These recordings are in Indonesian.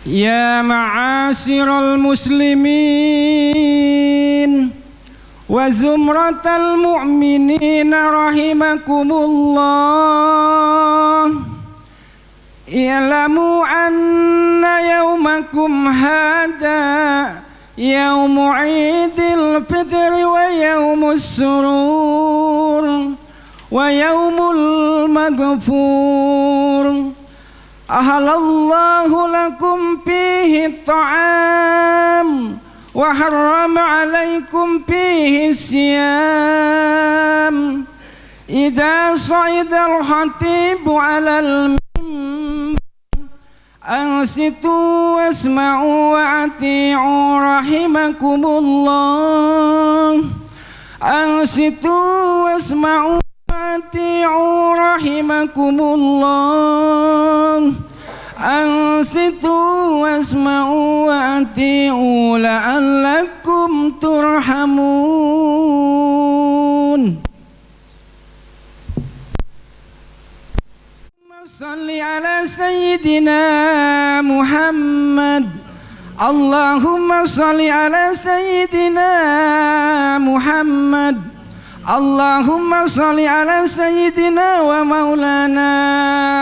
يا معاشر المسلمين وزمرة المؤمنين رحمكم الله، اعلموا أن يومكم هذا يوم عيد الفطر ويوم السرور ويوم المغفور، أحل الله لكم فيه الطعام وحرم عليكم فيه الصيام. إذا صعد الخطيب على المنبر أنصتوا واسمعوا وأطيعوا رحمكم الله. أنصتوا واسمعوا وأطيعوا رحمكم الله. أنصتوا واسمعوا وأطيعوا لعلكم ترحمون. صل على سيدنا محمد. اللهم صل على سيدنا محمد. اللهم صل على سيدنا ومولانا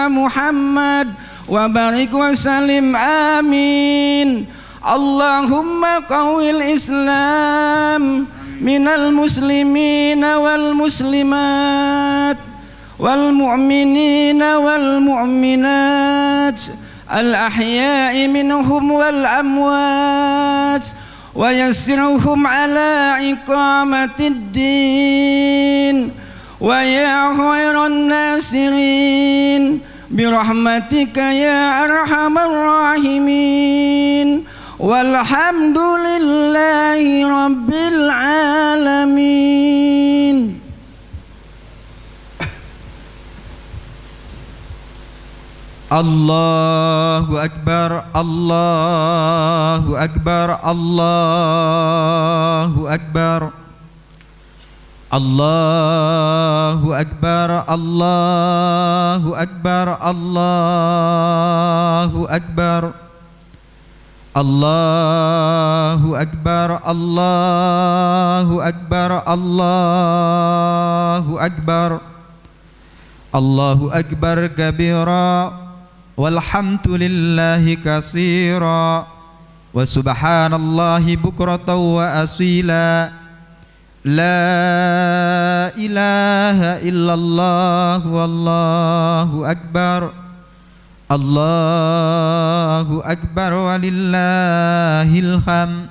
محمد وبارك وسلم آمين. اللهم قوي الإسلام من المسلمين والمسلمات والمؤمنين والمؤمنات الأحياء منهم والأموات، ويسرهم على إقامة الدين، ويا خير الناصرين برحمتك يا أرحم الراحمين. والحمد لله رب العالمين. Allahu Akbar, Allahu Akbar, Allahu Akbar, Allahu Akbar, Allahu Akbar, Allahu Akbar, Allahu Akbar, Allahu Akbar, Allahu Akbar, Allahu Akbar kabira walhamdulillahi katsira wa subhanallahi bukratan wa asila. La ilaha illallah wallahu akbar. Allahu akbar walillahil hamd.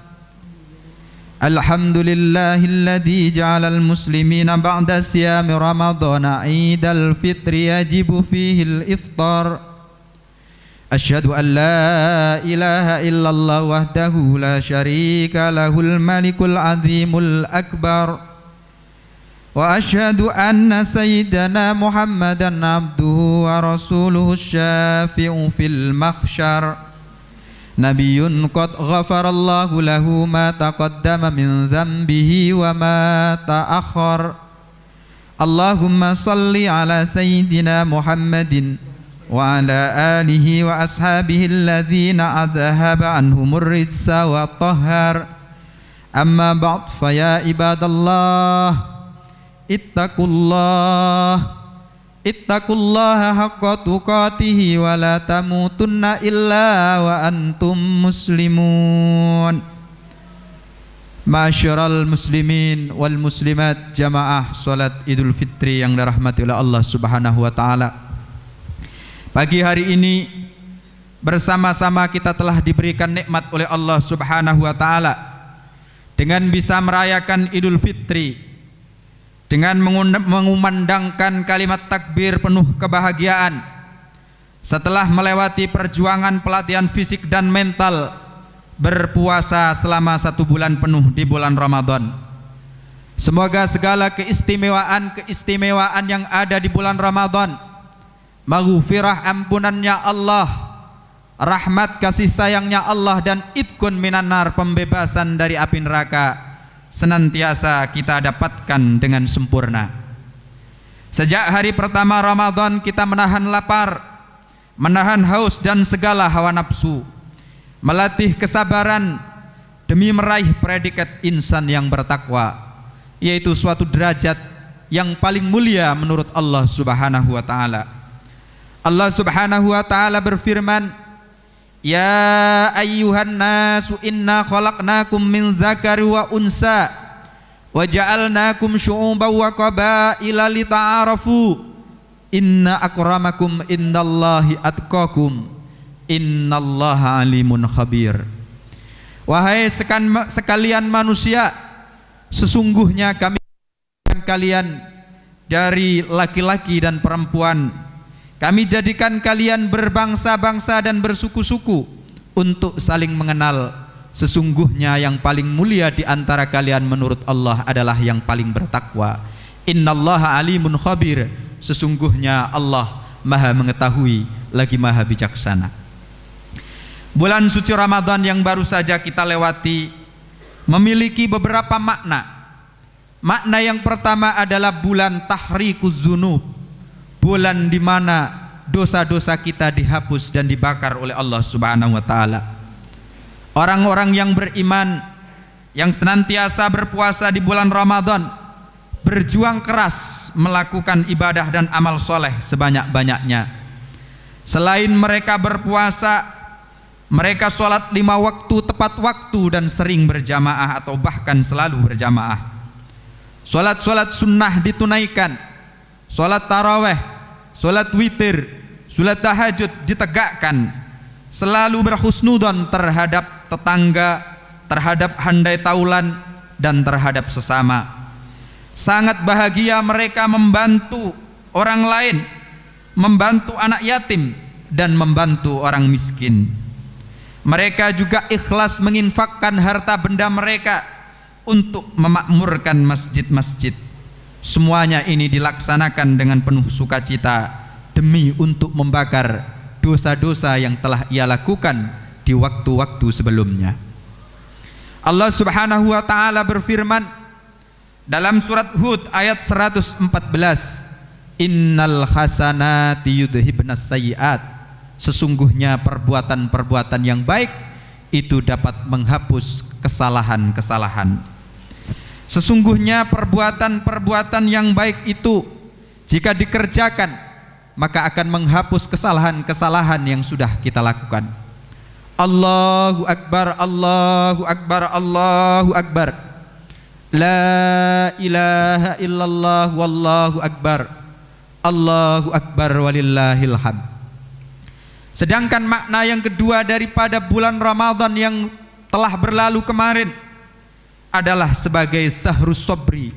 Alhamdulillahilladzi ja'alal muslimina ba'da siyami ramadhana 'idal fitri yajibu fihil iftar. Asyhadu an la ilaha illallah wahdahu la syarika lahul malikul azimul akbar. Wa asyhadu anna sayyidana Muhammadan abduhu wa rasuluhu syafi'u fil mahsyar. Nabiyyun qad ghafarallahu lahu ma taqaddama min dhanbihi wa ma ta'akhkhar. Allahumma salli ala sayyidina Muhammadin wa ala alihi wa ashabihi alladhina adhhaba anhumur rijsa wa tahhar. Amma ba'd, fa ya ibadallah ittaqullaha haqqa tuqatihi wa la tamutunna illa wa antum muslimun. Ma'asyiral muslimin wal muslimat, jamaah salat Idul Fitri yang dirahmati oleh Allah Subhanahu wa taala. Pagi hari ini bersama-sama kita telah diberikan nikmat oleh Allah Subhanahu wa taala dengan bisa merayakan Idul Fitri, dengan mengumandangkan kalimat takbir penuh kebahagiaan setelah melewati perjuangan pelatihan fisik dan mental berpuasa selama 1 bulan penuh di bulan Ramadan. Semoga segala keistimewaan yang ada di bulan Ramadan, maghfirah ampunannya Allah, rahmat kasih sayangnya Allah, dan itqun minan nar, pembebasan dari api neraka, senantiasa kita dapatkan dengan sempurna. Sejak hari pertama Ramadan kita menahan lapar, menahan haus dan segala hawa nafsu. melatih kesabaran demi meraih predikat insan yang bertakwa, yaitu suatu derajat yang paling mulia menurut Allah Subhanahu wa taala. Allah Subhanahu wa taala berfirman, "Ya ayyuhan nasu inna khalaqnakum min dzakari wa unsa wa ja'alnakum syu'uban wa qabaila lita'arafu inna akramakum indallahi atqakum innallaha alimun khabir." Wahai sekalian manusia, sesungguhnya kami jadikan kalian dari laki-laki dan perempuan, kami jadikan kalian berbangsa-bangsa dan bersuku-suku untuk saling mengenal. Sesungguhnya yang paling mulia di antara kalian menurut Allah adalah yang paling bertakwa. Innallaha alimun khabir. Sesungguhnya Allah Maha mengetahui lagi Maha bijaksana. Bulan suci Ramadan yang baru saja kita lewati memiliki beberapa makna. Makna yang pertama adalah bulan tahrikuz dzunub, bulan di mana dosa-dosa kita dihapus dan dibakar oleh Allah Subhanahu wa taala. Orang-orang yang beriman yang senantiasa berpuasa di bulan Ramadan berjuang keras melakukan ibadah dan amal soleh sebanyak-banyaknya. Selain mereka berpuasa, mereka sholat 5 waktu tepat waktu dan sering berjamaah atau bahkan selalu berjamaah. Sholat-sholat sunnah ditunaikan, sholat taraweh, sholat witir, sholat tahajud ditegakkan, selalu berhusnudon terhadap tetangga, terhadap handai taulan, dan terhadap sesama. Sangat bahagia mereka membantu orang lain, membantu anak yatim, dan membantu orang miskin. Mereka juga ikhlas menginfakkan harta benda mereka untuk memakmurkan masjid-masjid. Semuanya ini dilaksanakan dengan penuh sukacita demi untuk membakar dosa-dosa yang telah ia lakukan di waktu-waktu sebelumnya. Allah Subhanahu wa taala berfirman dalam surat Hud ayat 114, "Innal hasanati yudhibnas sayyi'at." Sesungguhnya perbuatan-perbuatan yang baik itu dapat menghapus kesalahan-kesalahan. Sesungguhnya perbuatan-perbuatan yang baik itu jika dikerjakan maka akan menghapus kesalahan-kesalahan yang sudah kita lakukan. Allahu Akbar, Allahu Akbar, Allahu Akbar. La ilaha illallah wallahu akbar. Allahu Akbar walillahil hamd. Sedangkan makna yang kedua daripada bulan Ramadan yang telah berlalu kemarin adalah sebagai sahrus sobri,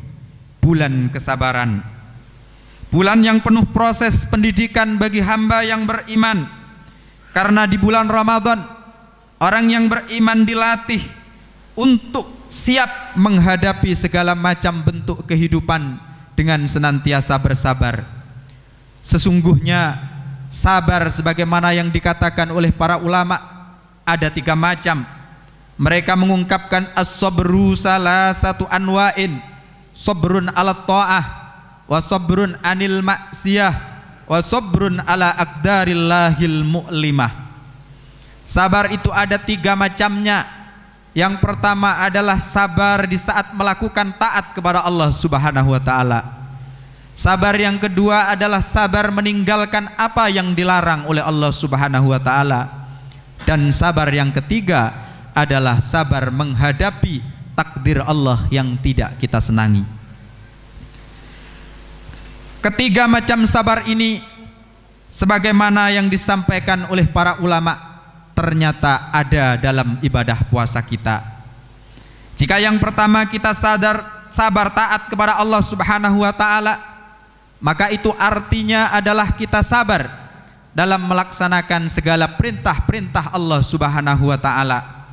bulan kesabaran, bulan yang penuh proses pendidikan bagi hamba yang beriman. Karena di bulan Ramadan orang yang beriman dilatih untuk siap menghadapi segala macam bentuk kehidupan dengan senantiasa bersabar. Sesungguhnya sabar sebagaimana yang dikatakan oleh para ulama ada 3 macam. Mereka mengungkapkan as-sabru salasatu anwa'in, sabrun ala ta'ah, wa sabrun anil maksiyah, wa sabrun ala aqdarillahil mu'limah. Sabar itu ada 3 macamnya. Yang pertama adalah sabar di saat melakukan taat kepada Allah Subhanahu wa taala. Sabar yang kedua adalah sabar meninggalkan apa yang dilarang oleh Allah Subhanahu wa taala. Dan sabar yang ketiga adalah sabar menghadapi takdir Allah yang tidak kita senangi. Ketiga macam sabar ini sebagaimana yang disampaikan oleh para ulama ternyata ada dalam ibadah puasa kita. Jika yang pertama kita sabar taat kepada Allah Subhanahu wa taala, maka itu artinya adalah kita sabar dalam melaksanakan segala perintah-perintah Allah Subhanahu wa taala.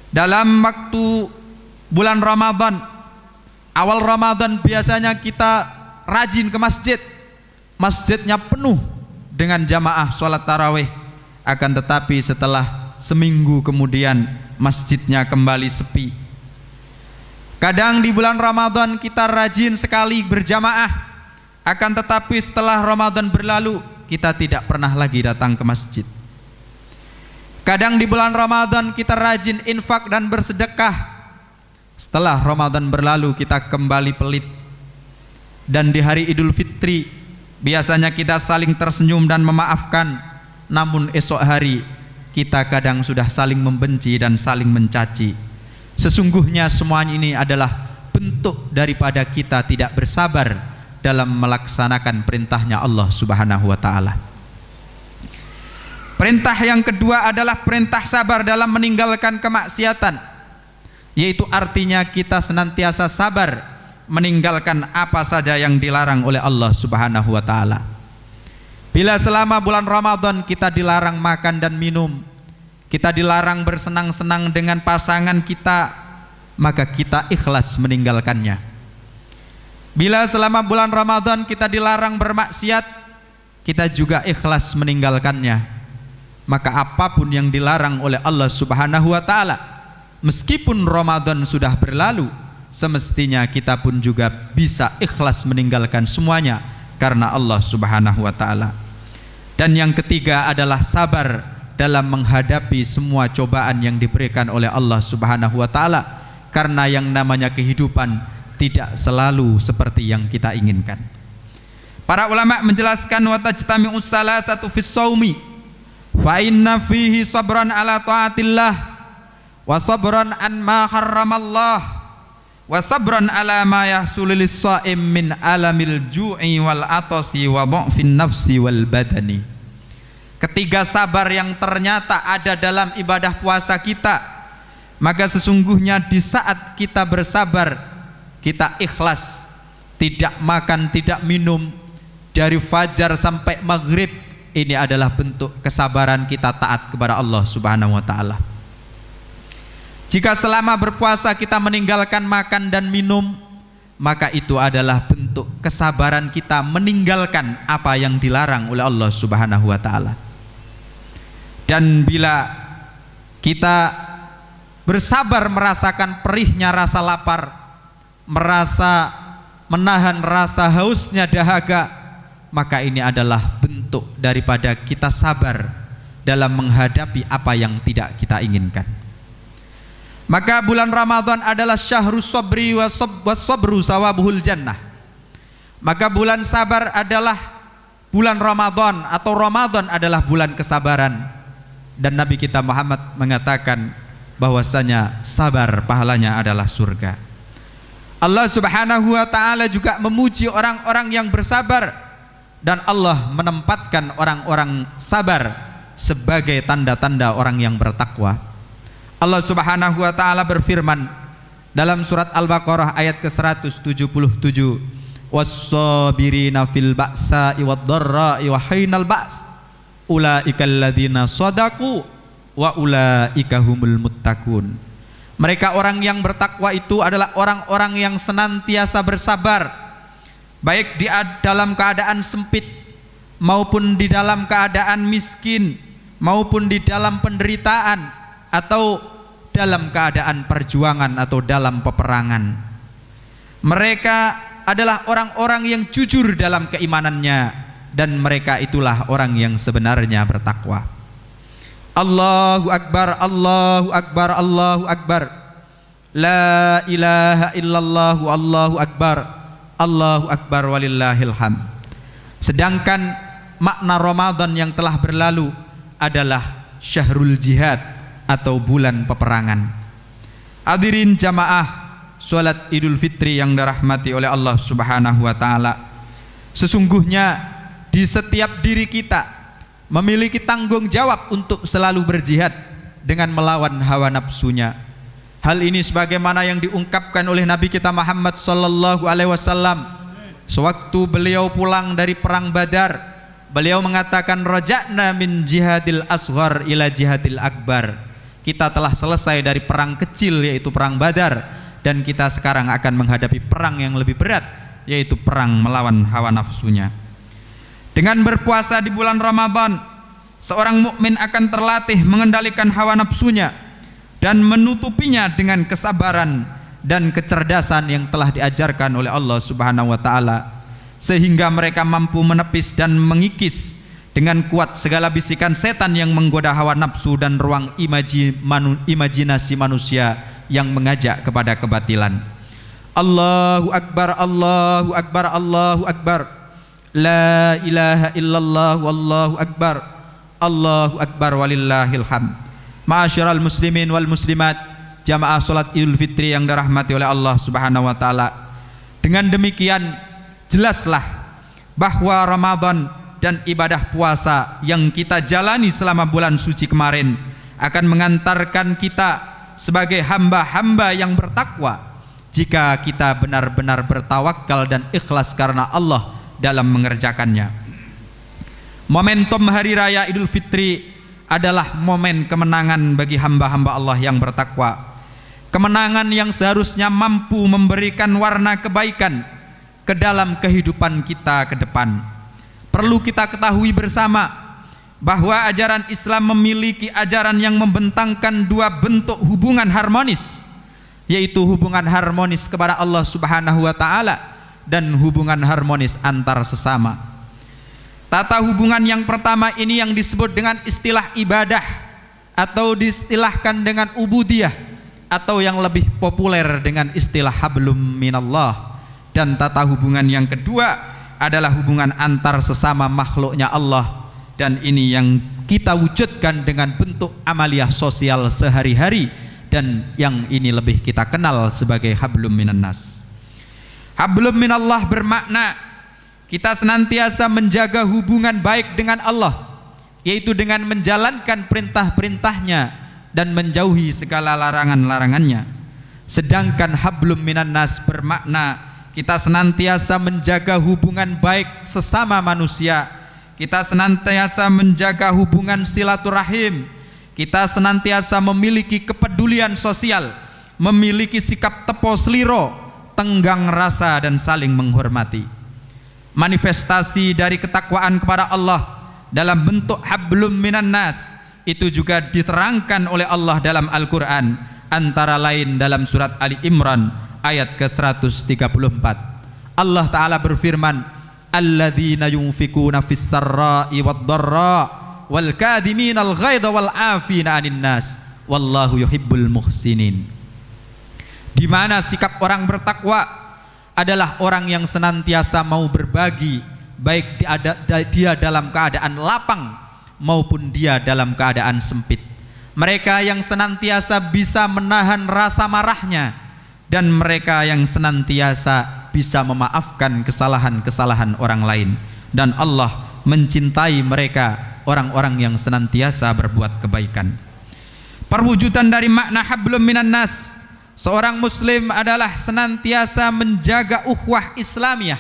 Dalam waktu bulan Ramadan, awal Ramadan biasanya kita rajin ke masjid. Masjidnya penuh dengan jamaah sholat tarawih. Akan tetapi setelah seminggu kemudian masjidnya kembali sepi. Kadang di bulan Ramadan kita rajin sekali berjamaah, akan tetapi setelah Ramadan berlalu kita tidak pernah lagi datang ke masjid. Kadang di bulan Ramadan kita rajin infak dan bersedekah. Setelah Ramadan berlalu kita kembali pelit. Dan di hari Idul Fitri biasanya kita saling tersenyum dan memaafkan, namun esok hari kita kadang sudah saling membenci dan saling mencaci. Sesungguhnya semuanya ini adalah bentuk daripada kita tidak bersabar dalam melaksanakan perintahnya Allah Subhanahu wa ta'ala. Perintah yang kedua adalah perintah sabar dalam meninggalkan kemaksiatan, yaitu artinya kita senantiasa sabar meninggalkan apa saja yang dilarang oleh Allah Subhanahu wa ta'ala. Bila selama bulan Ramadan kita dilarang makan dan minum, kita dilarang bersenang-senang dengan pasangan kita, maka kita ikhlas meninggalkannya. Bila selama bulan Ramadan kita dilarang bermaksiat, kita juga ikhlas meninggalkannya. Maka apapun yang dilarang oleh Allah Subhanahu wa ta'ala, meskipun Ramadan sudah berlalu, semestinya kita pun juga bisa ikhlas meninggalkan semuanya karena Allah Subhanahu wa ta'ala. Dan yang ketiga adalah sabar dalam menghadapi semua cobaan yang diberikan oleh Allah Subhanahu wa ta'ala, karena yang namanya kehidupan tidak selalu seperti yang kita inginkan. Para ulama menjelaskan wa tajtami'us salasatu fis shaumi fa inna fihi sabran ala ta'atillah wa sabran an ma harramallah wa sabran ala ma yahsulu lis-sha'im min alamil ju'i wal atasi wa dha'fin nafsi wal badani. Ketiga sabar yang ternyata ada dalam ibadah puasa kita, maka sesungguhnya di saat kita bersabar, kita ikhlas, tidak makan, tidak minum dari fajar sampai maghrib. Ini adalah bentuk kesabaran kita taat kepada Allah Subhanahu wa ta'ala. Jika selama berpuasa kita meninggalkan makan dan minum, maka itu adalah bentuk kesabaran kita meninggalkan apa yang dilarang oleh Allah Subhanahu wa ta'ala. Dan bila kita bersabar merasakan perihnya rasa lapar, merasa menahan rasa hausnya dahaga, maka ini adalah bentuk daripada kita sabar dalam menghadapi apa yang tidak kita inginkan. Maka bulan Ramadan adalah syahrus sabri was-sabru sawabuhul jannah. Maka bulan sabar adalah bulan Ramadan, atau Ramadan adalah bulan kesabaran. Dan Nabi kita Muhammad mengatakan bahwasanya sabar pahalanya adalah surga. Allah Subhanahu wa ta'ala juga memuji orang-orang yang bersabar, dan Allah menempatkan orang-orang sabar sebagai tanda-tanda orang yang bertakwa. Allah Subhanahu wa ta'ala berfirman dalam surat Al-Baqarah ayat ke-177, was-sabirina fil ba'sa'i wad-dharra'i wa hinal ba's ulaikal ladzina shadaqu wa ulaika humul muttaqun. Mereka orang yang bertakwa itu adalah orang-orang yang senantiasa bersabar, baik di dalam keadaan sempit maupun di dalam keadaan miskin, maupun di dalam penderitaan, atau dalam keadaan perjuangan atau dalam peperangan. Mereka adalah orang-orang yang jujur dalam keimanannya, dan mereka itulah orang yang sebenarnya bertakwa. Allahu Akbar, Allahu Akbar, Allahu Akbar. La ilaha illallah, Allahu Akbar, Allahu Akbar walillahil hamd. Sedangkan makna Ramadan yang telah berlalu adalah syahrul jihad atau bulan peperangan. Hadirin jamaah salat Idul Fitri yang dirahmati oleh Allah Subhanahu wa ta'ala, sesungguhnya di setiap diri kita memiliki tanggung jawab untuk selalu berjihad dengan melawan hawa nafsunya. Hal ini sebagaimana yang diungkapkan oleh Nabi kita Muhammad sallallahu alaihi wasallam sewaktu beliau pulang dari perang Badar. Beliau mengatakan, raja'na min jihadil asghar ila jihadil akbar. Kita telah selesai dari perang kecil, yaitu perang Badar, dan kita sekarang akan menghadapi perang yang lebih berat, yaitu perang melawan hawa nafsunya. Dengan berpuasa di bulan Ramadan, seorang mukmin akan terlatih mengendalikan hawa nafsunya dan menutupinya dengan kesabaran dan kecerdasan yang telah diajarkan oleh Allah Subhanahu wa ta'ala, sehingga mereka mampu menepis dan mengikis dengan kuat segala bisikan setan yang menggoda hawa nafsu dan ruang imajinasi manusia yang mengajak kepada kebatilan. Allahu Akbar, Allahu Akbar, Allahu Akbar. La ilaha illallah wallahu akbar. Allahu Akbar walillahil hamd. Ma'asyiral muslimin wal muslimat, jamaah salat Idul Fitri yang dirahmati oleh Allah Subhanahu wa taala. Dengan demikian jelaslah bahwa Ramadan dan ibadah puasa yang kita jalani selama bulan suci kemarin akan mengantarkan kita sebagai hamba-hamba yang bertakwa jika kita benar-benar bertawakal dan ikhlas karena Allah dalam mengerjakannya. Momentum hari raya Idul Fitri adalah momen kemenangan bagi hamba-hamba Allah yang bertakwa. Kemenangan yang seharusnya mampu memberikan warna kebaikan ke dalam kehidupan kita ke depan. Perlu kita ketahui bersama bahwa ajaran Islam memiliki ajaran yang membentangkan dua bentuk hubungan harmonis, yaitu hubungan harmonis kepada Allah Subhanahu wa taala dan hubungan harmonis antar sesama. Tata hubungan yang pertama ini yang disebut dengan istilah ibadah atau diistilahkan dengan ubudiyah atau yang lebih populer dengan istilah hablum minallah. Dan tata hubungan yang kedua adalah hubungan antar sesama makhluknya Allah, dan ini yang kita wujudkan dengan bentuk amaliyah sosial sehari-hari, dan yang ini lebih kita kenal sebagai hablum minannas. Hablum minallah bermakna kita senantiasa menjaga hubungan baik dengan Allah, yaitu dengan menjalankan perintah-perintahnya dan menjauhi segala larangan-larangannya. Sedangkan hablum minannas bermakna kita senantiasa menjaga hubungan baik sesama manusia, kita senantiasa menjaga hubungan silaturahim, kita senantiasa memiliki kepedulian sosial, memiliki sikap tepo seliro, tenggang rasa dan saling menghormati. Manifestasi dari ketakwaan kepada Allah dalam bentuk hablum minannas itu juga diterangkan oleh Allah dalam Al-Quran, antara lain dalam surat Ali Imran ayat ke-134. Allah Ta'ala berfirman, alladzina yunfikuna fis sarra'i wad dharra wal kadhiminal ghaidha wal 'afina 'anil nas wallahu yuhibbul muhsinin. Di mana sikap orang bertakwa adalah orang yang senantiasa mau berbagi, baik dia dalam keadaan lapang maupun dia dalam keadaan sempit. Mereka yang senantiasa bisa menahan rasa marahnya, dan mereka yang senantiasa bisa memaafkan kesalahan-kesalahan orang lain. Dan Allah mencintai mereka, orang-orang yang senantiasa berbuat kebaikan. Perwujudan dari makna hablum minannas, seorang muslim adalah senantiasa menjaga ukhuwah Islamiyah,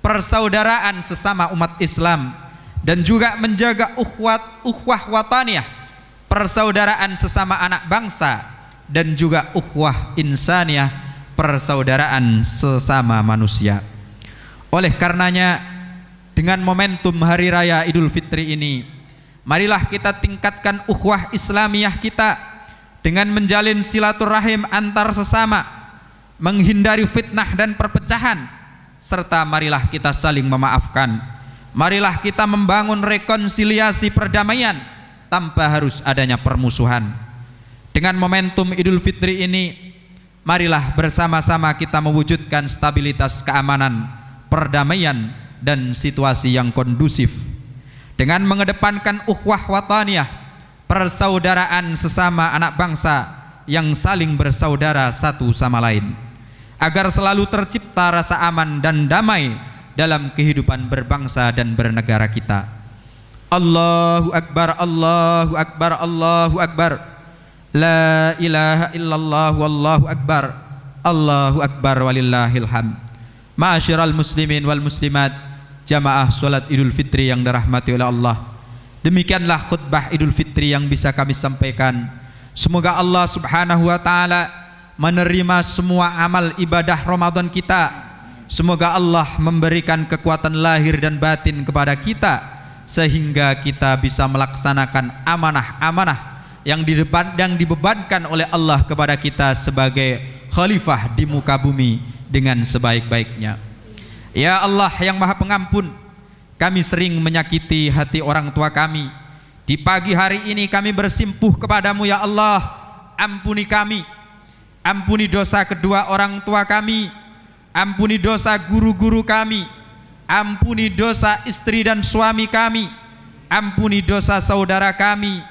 persaudaraan sesama umat Islam, dan juga menjaga ukhuwah wataniyah, persaudaraan sesama anak bangsa, dan juga ukhuwah insaniyah, persaudaraan sesama manusia. Oleh karenanya, dengan momentum hari raya Idul Fitri ini, marilah kita tingkatkan ukhuwah Islamiyah kita dengan menjalin silaturahim antar sesama, menghindari fitnah dan perpecahan, serta marilah kita saling memaafkan. Marilah kita membangun rekonsiliasi perdamaian tanpa harus adanya permusuhan. Dengan momentum Idul Fitri ini, marilah bersama-sama kita mewujudkan stabilitas keamanan, perdamaian, dan situasi yang kondusif dengan mengedepankan ukhuwah wataniyah, persaudaraan sesama anak bangsa yang saling bersaudara satu sama lain, agar selalu tercipta rasa aman dan damai dalam kehidupan berbangsa dan bernegara kita. Allahu Akbar, Allahu Akbar, Allahu Akbar. La ilaha illallah wallahu akbar. Allahu Akbar walillahil hamd. Ma'asyiral muslimin wal muslimat, jamaah salat Idul Fitri yang dirahmati oleh Allah, demikianlah khutbah Idul Fitri yang bisa kami sampaikan. Semoga Allah Subhanahu wa taala menerima semua amal ibadah Ramadan kita. Semoga Allah memberikan kekuatan lahir dan batin kepada kita, sehingga kita bisa melaksanakan amanah-amanah yang dibebankan oleh Allah kepada kita sebagai khalifah di muka bumi dengan sebaik-baiknya. Ya Allah yang Maha Pengampun, kami sering menyakiti hati orang tua kami. Di pagi hari ini kami bersimpuh kepadamu ya Allah, ampuni kami, ampuni dosa kedua orang tua kami, ampuni dosa guru-guru kami, ampuni dosa istri dan suami kami, ampuni dosa saudara kami,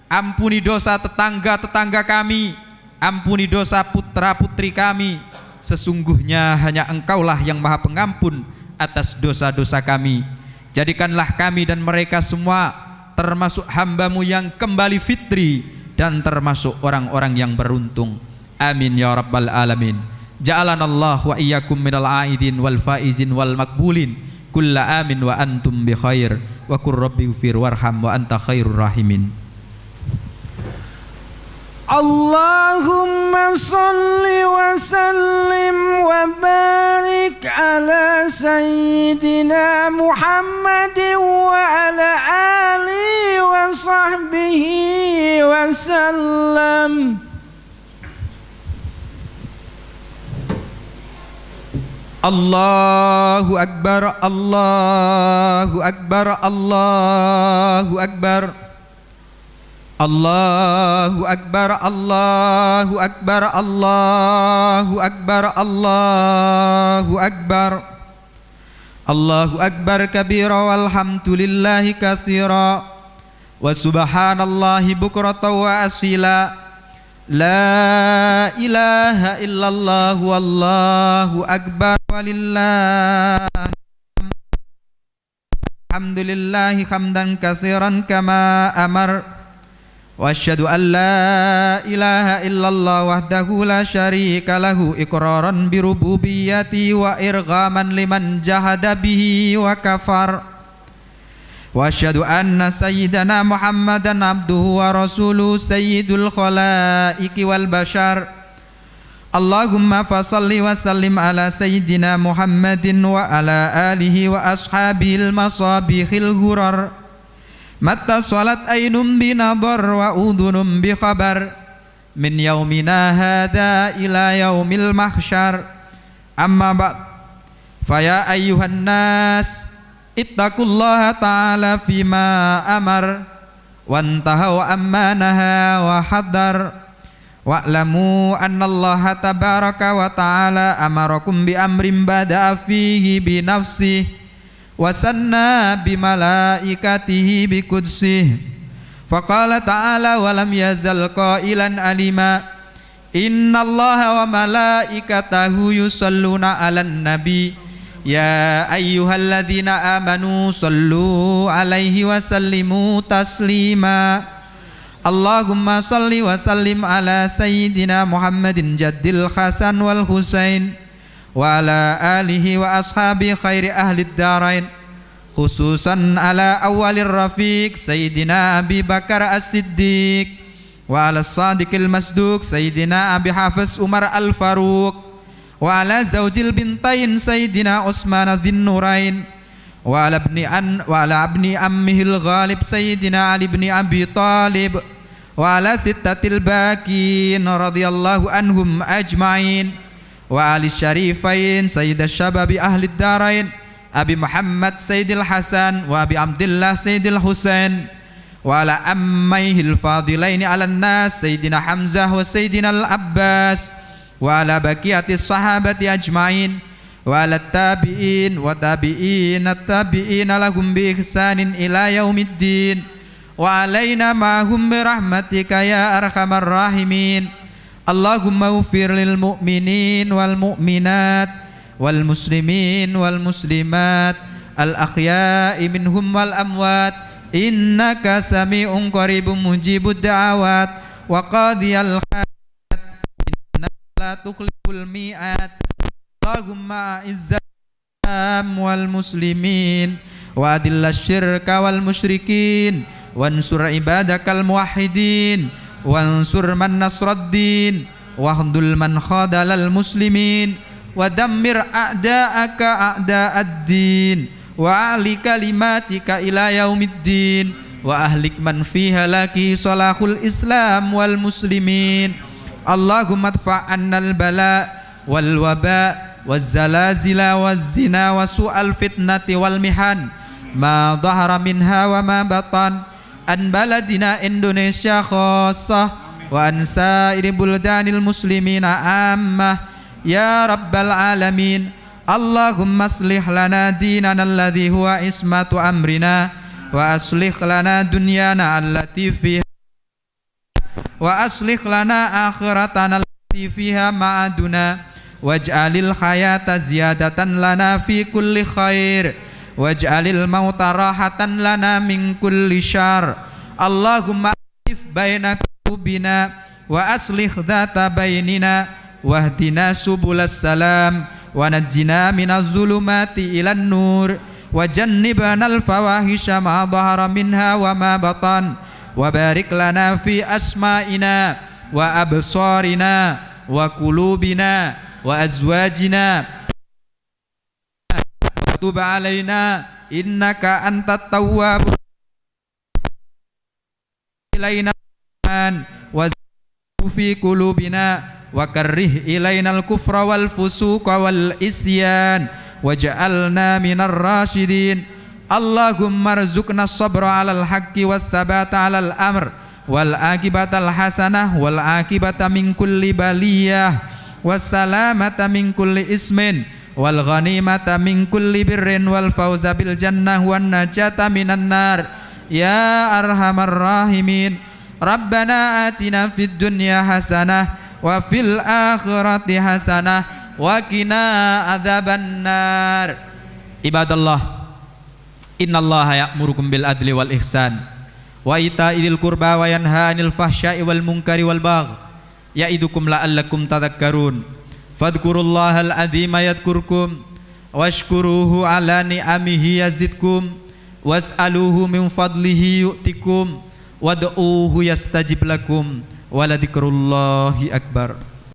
ampuni dosa tetangga-tetangga kami, ampuni dosa putra-putri kami. Sesungguhnya hanya Engkaulah yang Maha Pengampun atas dosa-dosa kami. Jadikanlah kami dan mereka semua termasuk hamba-Mu yang kembali fitri dan termasuk orang-orang yang beruntung. Amin ya rabbal alamin. Ja'alanallah wa iyyakum minal aidin wal faizin wal makbulin. Kulla amin wa antum bi khair. Wa qur rabbighfir warham wa anta khairur rahimin. Allahumma salli wa sallim wa barik ala sayyidina Muhammadin wa ala alihi wa sahbihi wa sallam. Allahu Akbar, Allahu Akbar, Allahu Akbar. Allahu Akbar, Allahu Akbar, Allahu Akbar, Allahu Akbar. Allahu Akbar kabira walhamdulillahi katsira wa subhanallahi bukratan wa asila. La ilaha illallah wallahu akbar walillah. Alhamdulillahi hamdan katsiran kama amar. Wa asyhadu an la ilaha illallah wahdahu la syarika lahu iqraran bi rububiyyati wa irghaman liman jahada bihi wa kafar. Wa asyhadu anna sayyidana Muhammadan abduhu wa rasuluhu sayyidul khalaiqi wal bashar. Allahumma fasalli wa sallim ala sayyidina Muhammadin wa ala alihi wa ashabihil masabihil ghurar. Mata salat ainum binadhar wa udhunum bi khabar min yaumina hadha ila yaumil mahsyar. Amma ba'd, faya ayyuhan nas ittaqullaha ta'ala fima amar wantahaw amma naha wa hadar. Wa'lamu annallaha tabaraka wa ta'ala amarakum bi amrin bada'a fihi bi nafsihi wasanna bimalaikatihi bikudsih. Faqala ta'ala walam yazal qailan alima innallaha wa malaikatahu yusalluna 'alan nabi ya ayyuhalladzina amanu sallu 'alaihi wa sallimu taslima. Allahumma salli wa sallim ala sayyidina Muhammadin jaddil Hasan wal Husain wa ala alihi wa ashabi khairi ahli darain, khususan ala awalir rafiq Sayyidina Abi Bakar As-Siddiq wa ala sadiqil masduq Sayyidina Abi Hafiz Umar Al-Faruq wa ala zawjil bintain Sayyidina Utsman Dzin-Nurain wa ala abni ammihil ghalib Sayyidina Ali bin Abi Talib wa ala sittatil bakin radhiyallahu anhum ajma'in wa ali syarifain sayyidah syababi ahli darain Abi Muhammad Sayyidil Hasan wa Abi Abdillah Sayyidil Husain wa ala ammaihil fadilaini ala nas Sayyidina Hamzah wa Sayyidina Al-Abbas wa ala baqiyatis sahabati ajma'in wa ala tabi'in wa tabi'in at-tabi'in lahum bi ihsanin ila yaumiddin wa alaina ma'hum bi rahmatika ya arhamar rahimin. Allahumma ufir lil mu'minin wal mu'minat wal muslimin wal muslimat al akhya'i minhum wal amwat innaka sami'un qaribun mujibud da'awat wa qadiyal hajat innaka la tukhliful mi'at. Allahumma a'izzal islam wal muslimin wa adillash syirka wal musyrikin wansur ibadakal muwahhidin wansur man nasraddin wahdul man khadalal muslimin wa dammir a'da'aka a'da'ad-din wa a'li kalimatika ila yaumiddin wa ahlik man fiha laki salahul islam wal muslimin. Allahumma adfa'annal bala wal waba waz zalazila waz zina wa su'al fitnati wal mihan ما ظهر منها وما بطن عن بلدنا إندونيسيا خاصة وعن سائر بلدان المسلمين عامة يا رب العالمين. اللهم اصلح لنا ديننا الذي هو عصمة أمرنا وأصلح لنا دنيانا التي فيها وأصلح لنا آخرتنا التي فيها معادنا واجعل الحياة زيادة لنا في كل خير واجعل الموت راحة لنا من كل شر. اللهم ألف بين قلوبنا وأصلح ذات بيننا واهدنا سبل السلام ونجنا من الظلمات إلى النور وجنبنا الفواحش ما ظهر منها وما بطن وبارك لنا في أسمائنا وأبصارنا وقلوبنا وأزواجنا وتب علينا إنك أنت التواب إلينا وزد في قلوبنا وكره إلينا الكفر والفسوق والإسيان واجعلنا من الراشدين. اللهم ارزقنا الصبر على الحق والثبات على الأمر والعاقبة الحسنة والعاقبة من كل بلية والسلامة من كل إثم والغنيمة من كل بر والفوز بالجنة والنجاة من النار يا أرحم الراحمين. ربنا آتنا في الدنيا حسنة وفي الآخرة حسنة وقنا عذاب النار. عباد الله إن الله يأمركم بالعدل والإحسان وإيتاء ذي القربى وينهى عن الفحشاء والمنكر والبغي يعظكم لعلكم تذكرون فاذكروا الله العظيم يذكركم واشكروه على نعمه يزدكم واسألوه من فضله يؤتكم وادعوه يستجب لكم ولذكر الله أكبر.